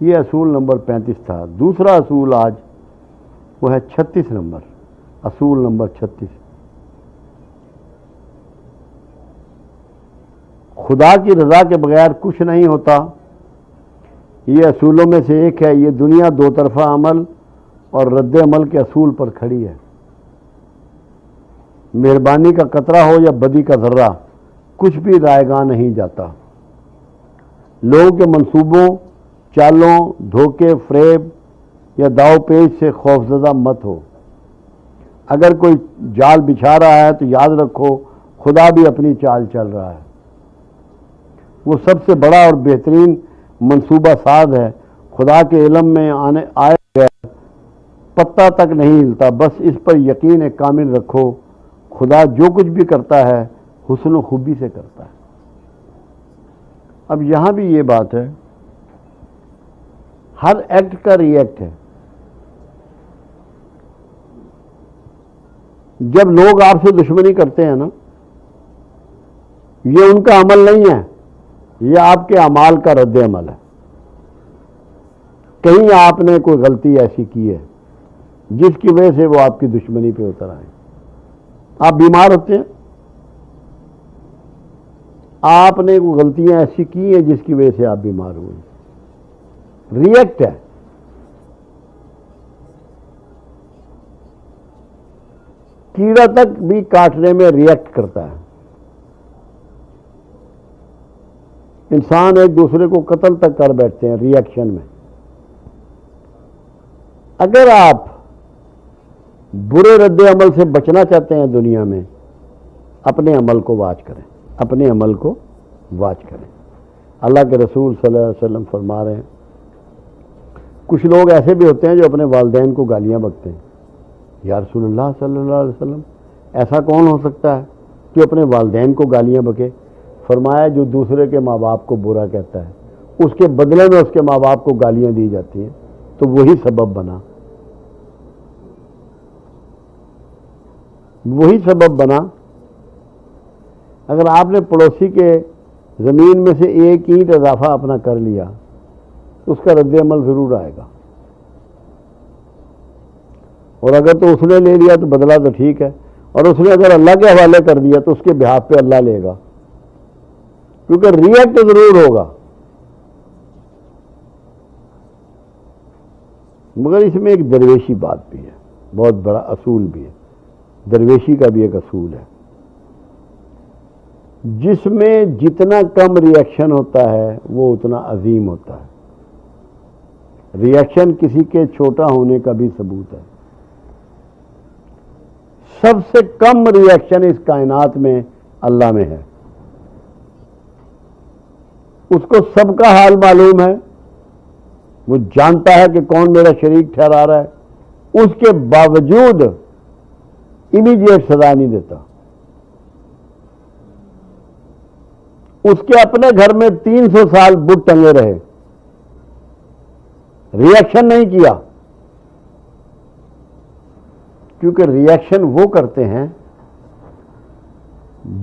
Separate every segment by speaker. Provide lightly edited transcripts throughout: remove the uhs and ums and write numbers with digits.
Speaker 1: یہ اصول نمبر 35 تھا. دوسرا اصول آج وہ ہے 36 نمبر، اصول نمبر 36. خدا کی رضا کے بغیر کچھ نہیں ہوتا. یہ اصولوں میں سے ایک ہے. یہ دنیا دو طرفہ عمل اور رد عمل کے اصول پر کھڑی ہے. مہربانی کا قطرہ ہو یا بدی کا ذرہ، کچھ بھی رائے گاہ نہیں جاتا. لوگوں کے منصوبوں، چالوں، دھوکے، فریب یا داؤ پیچ سے خوفزدہ مت ہو. اگر کوئی جال بچھا رہا ہے تو یاد رکھو خدا بھی اپنی چال چل رہا ہے. وہ سب سے بڑا اور بہترین منصوبہ ساز ہے. خدا کے علم میں آئے بغیر پتہ تک نہیں ہلتا. بس اس پر یقین کامل رکھو، خدا جو کچھ بھی کرتا ہے حسن و خوبی سے کرتا ہے. اب یہاں بھی یہ بات ہے، ہر ایکٹ کا ری ایکٹ ہے. جب لوگ آپ سے دشمنی کرتے ہیں نا، یہ ان کا عمل نہیں ہے، یہ آپ کے اعمال کا رد عمل ہے. کہیں آپ نے کوئی غلطی ایسی کی ہے جس کی وجہ سے وہ آپ کی دشمنی پہ اتر آئے. آپ بیمار ہوتے ہیں، آپ نے کوئی غلطیاں ایسی کی ہیں جس کی وجہ سے آپ بیمار ہوئے. ری ایکٹ ہے. کیڑا تک بھی کاٹنے میں ری ایکٹ کرتا ہے. انسان ایک دوسرے کو قتل تک کر بیٹھتے ہیں ری ایکشن میں. اگر آپ برے رد عمل سے بچنا چاہتے ہیں دنیا میں، اپنے عمل کو واچ کریں، اپنے عمل کو واچ کریں. اللہ کے رسول صلی اللہ علیہ وسلم فرما رہے ہیں، کچھ لوگ ایسے بھی ہوتے ہیں جو اپنے والدین کو گالیاں بکتے ہیں. یا رسول اللہ صلی اللہ علیہ وسلم، ایسا کون ہو سکتا ہے کہ اپنے والدین کو گالیاں بکے؟ فرمایا جو دوسرے کے ماں باپ کو برا کہتا ہے، اس کے بدلے میں اس کے ماں باپ کو گالیاں دی جاتی ہیں، تو وہی سبب بنا. وہی سبب بنا. اگر آپ نے پڑوسی کے زمین میں سے ایک اینٹ اضافہ اپنا کر لیا تو اس کا رد عمل ضرور آئے گا. اور اگر تو اس نے لے لیا تو بدلہ تو ٹھیک ہے، اور اس نے اگر اللہ کے حوالے کر دیا تو اس کے بہاف پہ اللہ لے گا، کیونکہ ری ایکٹ ضرور ہوگا. مگر اس میں ایک درویشی بات بھی ہے، بہت بڑا اصول بھی ہے. درویشی کا بھی ایک اصول ہے، جس میں جتنا کم ری ایکشن ہوتا ہے وہ اتنا عظیم ہوتا ہے. ری ایکشن کسی کے چھوٹا ہونے کا بھی ثبوت ہے. سب سے کم ری ایکشن اس کائنات میں اللہ میں ہے. اس کو سب کا حال معلوم ہے، وہ جانتا ہے کہ کون میرا شریک ٹھہرا رہا ہے. اس کے باوجود امیڈیٹ سزا نہیں دیتا. اس کے اپنے گھر میں 300 سال بت ٹنگے رہے، ری ایکشن نہیں کیا. کیونکہ ری ایکشن وہ کرتے ہیں،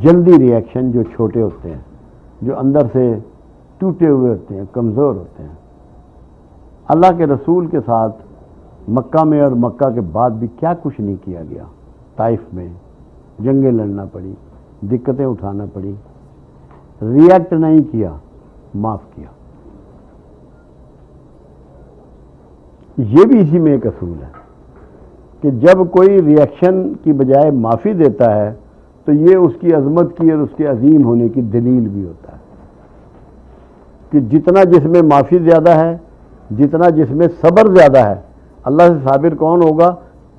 Speaker 1: جلدی ری ایکشن، جو چھوٹے ہوتے ہیں، جو اندر سے ٹوٹے ہوئے ہوتے ہیں، کمزور ہوتے ہیں. اللہ کے رسول کے ساتھ مکہ میں اور مکہ کے بعد بھی کیا کچھ نہیں کیا گیا. طائف میں جنگیں لڑنا پڑی، دقتیں اٹھانا پڑی. ری ایکٹ نہیں کیا، معاف کیا. یہ بھی اسی میں ایک اصول ہے کہ جب کوئی ری ایکشن کی بجائے معافی دیتا ہے تو یہ اس کی عظمت کی اور اس کے عظیم ہونے کی دلیل بھی ہوتا ہے کہ جتنا جس میں معافی زیادہ ہے، جتنا جس میں صبر زیادہ ہے. اللہ سے صابر کون ہوگا؟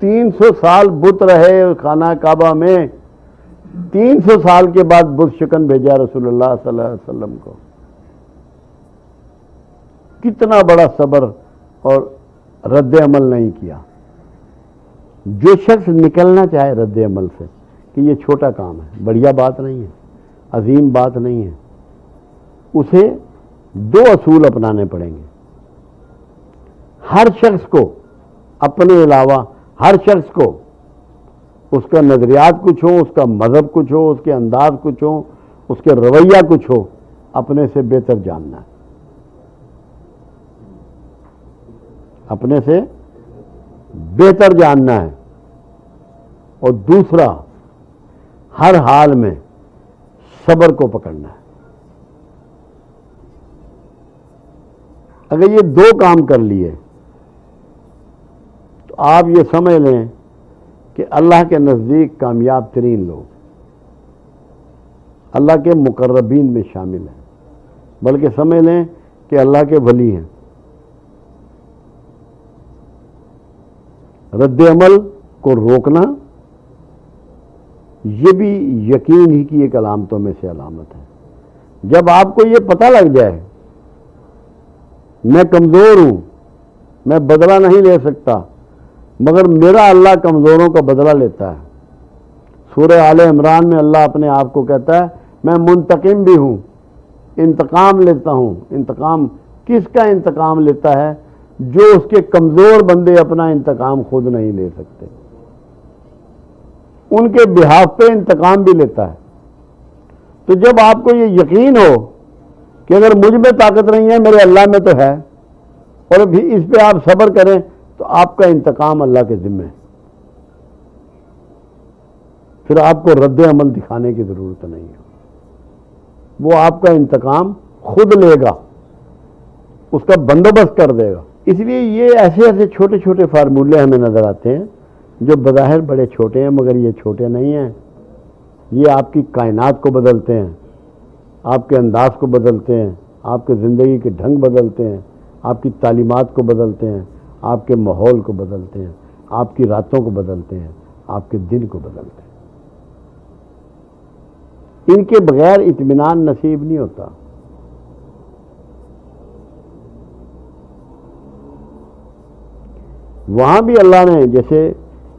Speaker 1: 300 سال بت رہے خانہ کعبہ میں، 300 سال کے بعد بت شکن بھیجا رسول اللہ صلی اللہ علیہ وسلم کو. کتنا بڑا صبر اور رد عمل نہیں کیا. جو شخص نکلنا چاہے رد عمل سے کہ یہ چھوٹا کام ہے، بڑھیا بات نہیں ہے، عظیم بات نہیں ہے، اسے 2 اصول اپنانے پڑیں گے. ہر شخص کو اپنے علاوہ، ہر شخص کو اس کا نظریات کچھ ہو، اس کا مذہب کچھ ہو، اس کے انداز کچھ ہو، اس کے رویہ کچھ ہو، اپنے سے بہتر جاننا ہے. اپنے سے بہتر جاننا ہے، اور دوسرا ہر حال میں صبر کو پکڑنا ہے۔ اگر یہ دو کام کر لیے تو آپ یہ سمجھ لیں کہ اللہ کے نزدیک کامیاب ترین لوگ اللہ کے مقربین میں شامل ہیں، بلکہ سمجھ لیں کہ اللہ کے ولی ہیں۔ رد عمل کو روکنا یہ بھی یقین ہی کی ایک علامتوں میں سے علامت ہے۔ جب آپ کو یہ پتہ لگ جائے میں کمزور ہوں، میں بدلہ نہیں لے سکتا، مگر میرا اللہ کمزوروں کا بدلہ لیتا ہے۔ سورہ آل عمران میں اللہ اپنے آپ کو کہتا ہے میں منتقم بھی ہوں، انتقام لیتا ہوں۔ انتقام کس کا انتقام لیتا ہے؟ جو اس کے کمزور بندے اپنا انتقام خود نہیں لے سکتے، ان کے بہاف پہ انتقام بھی لیتا ہے۔ تو جب آپ کو یہ یقین ہو کہ اگر مجھ میں طاقت نہیں ہے میرے اللہ میں تو ہے، اور بھی اس پہ آپ صبر کریں تو آپ کا انتقام اللہ کے ذمہ ہے۔ پھر آپ کو رد عمل دکھانے کی ضرورت نہیں ہے، وہ آپ کا انتقام خود لے گا، اس کا بندوبست کر دے گا۔ اس لیے یہ ایسے چھوٹے چھوٹے فارمولے ہمیں نظر آتے ہیں جو بظاہر بڑے چھوٹے ہیں، مگر یہ چھوٹے نہیں ہیں، یہ آپ کی کائنات کو بدلتے ہیں، آپ کے انداز کو بدلتے ہیں، آپ کے زندگی کے ڈھنگ بدلتے ہیں، آپ کی تعلیمات کو بدلتے ہیں، آپ کے ماحول کو بدلتے ہیں، آپ کی راتوں کو بدلتے ہیں، آپ کے دن کو بدلتے ہیں۔ ان کے بغیر اطمینان نصیب نہیں ہوتا۔ وہاں بھی اللہ نے جیسے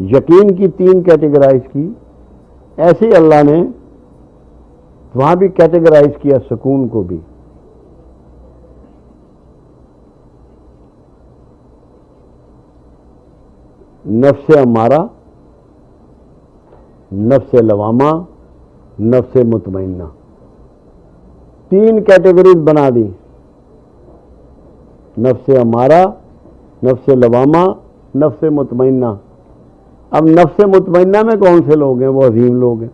Speaker 1: یقین کی 3 کیٹیگرائز کی، ایسے ہی اللہ نے وہاں بھی کیٹیگرائز کیا سکون کو بھی۔ نفس امارہ، نفس لوامہ، نفس مطمئنہ، 3 کیٹیگریز بنا دی، نفس امارہ، نفس لوامہ، نفس مطمئنہ۔ اب نفس مطمئنہ میں کون سے لوگ ہیں؟ وہ عظیم لوگ ہیں۔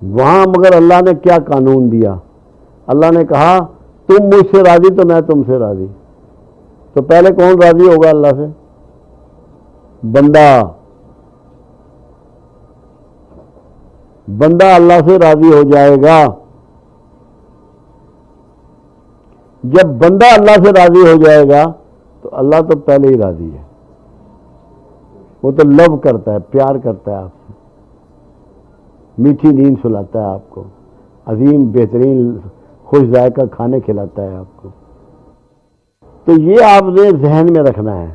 Speaker 1: وہاں مگر اللہ نے کیا قانون دیا؟ اللہ نے کہا تم مجھ سے راضی تو میں تم سے راضی۔ تو پہلے کون راضی ہوگا اللہ سے؟ بندہ۔ بندہ اللہ سے راضی ہو جائے گا۔ جب بندہ اللہ سے راضی ہو جائے گا تو اللہ تو پہلے ہی راضی ہے، وہ تو لو کرتا ہے، پیار کرتا ہے آپ سے، میٹھی نیند سلاتا ہے آپ کو، عظیم بہترین خوش ذائقہ کھانے کھلاتا ہے آپ کو۔ تو یہ آپ نے ذہن میں رکھنا ہے،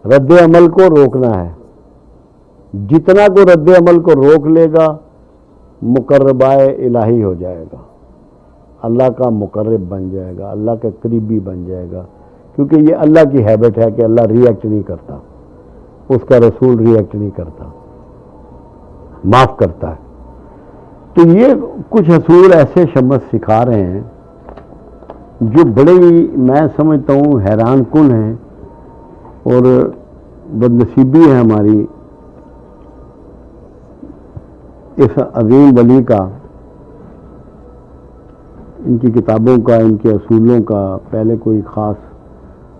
Speaker 1: رد عمل کو روکنا ہے۔ جتنا کو رد عمل کو روک لے گا مقربائے الہی ہو جائے گا، اللہ کا مقرب بن جائے گا، اللہ کا قریبی بن جائے گا، کیونکہ یہ اللہ کی ہیبٹ ہے کہ اللہ ری ایکٹ نہیں کرتا، اس کا رسول ری ایکٹ نہیں کرتا، معاف کرتا ہے۔ تو یہ کچھ اصول ایسے شمس سکھا رہے ہیں جو بڑے ہی میں سمجھتا ہوں حیران کن ہیں، اور بدنصیبی ہے ہماری اس عظیم ولی کا، ان کی کتابوں کا، ان کے اصولوں کا پہلے کوئی خاص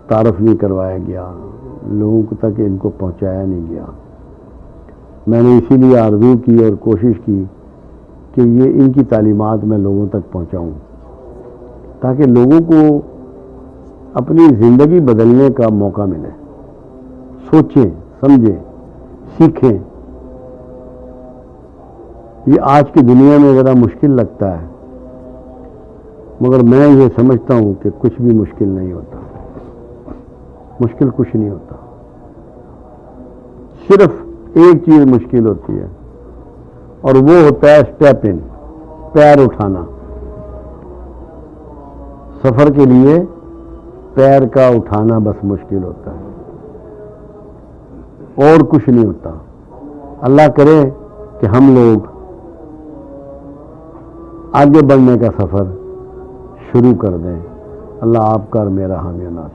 Speaker 1: تعارف نہیں کروایا گیا، لوگوں تک ان کو پہنچایا نہیں گیا۔ میں نے اسی لیے آرزو کی اور کوشش کی کہ یہ ان کی تعلیمات میں لوگوں تک پہنچاؤں، تاکہ لوگوں کو اپنی زندگی بدلنے کا موقع ملے، سوچیں، سمجھیں، سیکھیں۔ یہ آج کی دنیا میں ذرا مشکل لگتا ہے، مگر میں یہ سمجھتا ہوں کہ کچھ بھی مشکل نہیں ہوتا، مشکل کچھ نہیں ہوتا، صرف ایک چیز مشکل ہوتی ہے، اور وہ ہوتا ہے اسٹیپ ان، پیر اٹھانا۔ سفر کے لیے پیر کا اٹھانا بس مشکل ہوتا ہے، اور کچھ نہیں ہوتا۔ اللہ کرے کہ ہم لوگ آگے بڑھنے کا سفر شروع کر دیں۔ اللہ آپ کا اور میرا حامی و ناصر